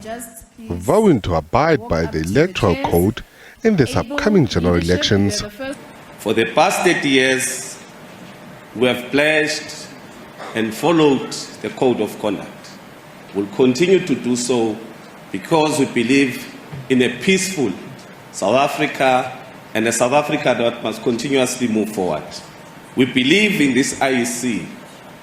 vowing to abide by the Electoral Code in this upcoming general elections. For the past 30 years, we have pledged and followed the Code of Conduct. We'll continue to do so because we believe in a peaceful South Africa and a South Africa that must continuously move forward. We believe in this IEC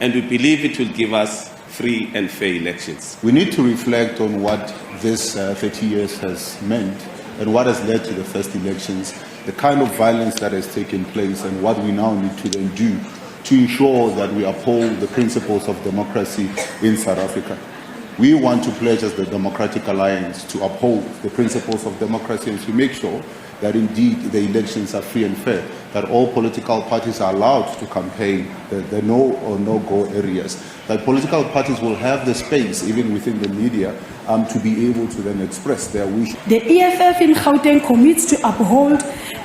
and we believe it will give us free and fair elections. We need to reflect on what this 30 years has meant and what has led to the first elections, the kind of violence that has taken place, and what we now need to then do to ensure that we uphold the principles of democracy in South Africa. We want to pledge as the Democratic Alliance to uphold the principles of democracy and to make sure that indeed the elections are free and fair, that all political parties are allowed to campaign the no or no-go areas, that political parties will have the space, even within the media, to be able to then express their wish. The EFF in Gauteng commits to uphold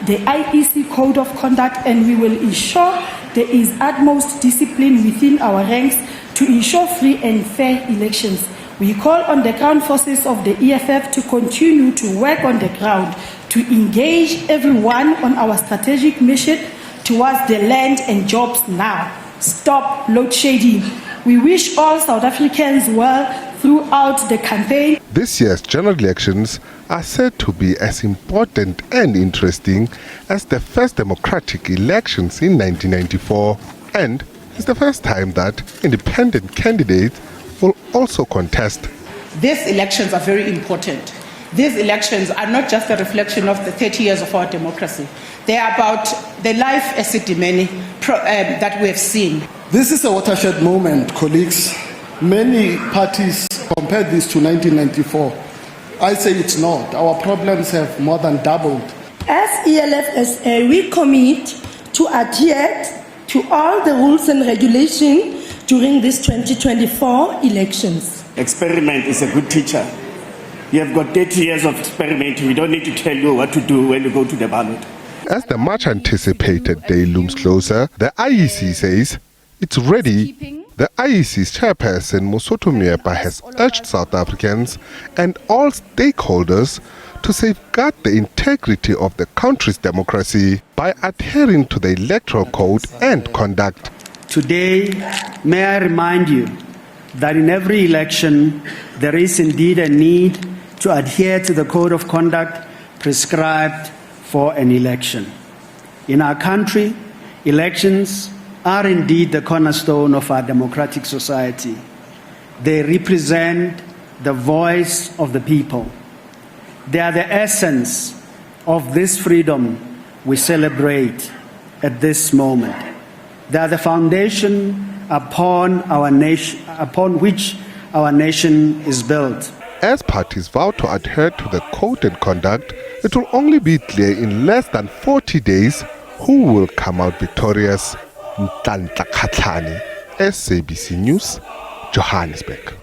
the IEC Code of Conduct, and we will ensure there is utmost discipline within our ranks to ensure free and fair elections. We call on the ground forces of the EFF to continue to work on the ground, to engage everyone on our strategic mission towards the land and jobs now. Stop load shedding. We wish all South Africans well throughout the campaign. This year's general elections are said to be as important and interesting as the first democratic elections in 1994, and it's the first time that independent candidates will also contest. These elections are very important. These elections are not just a reflection of the 30 years of our democracy. They are about the life testimony that we have seen. This is a watershed moment, colleagues. Many parties compared this to 1994. I say it's not. Our problems have more than doubled. As ELFSA, we commit to adhere to all the rules and regulations during these 2024 elections. Experiment is a good teacher. You have got 30 years of experimenting. We don't need to tell you what to do when you go to the ballot. As the much anticipated day looms closer, the IEC says it's ready. The IEC's chairperson, Mosotho Miepa, has urged South Africans and all stakeholders to safeguard the integrity of the country's democracy by adhering to the Electoral Code and Conduct. Today, may I remind you that in every election, there is indeed a need to adhere to the Code of Conduct prescribed for an election. In our country, elections are indeed the cornerstone of our democratic society. They represent the voice of the people. They are the essence of this freedom we celebrate at this moment. They are the foundation upon which our nation is built. As parties vow to adhere to the Code and Conduct, it will only be clear in less than 40 days who will come out victorious. Nhlanhla Khatlhane, SABC News, Johannesburg.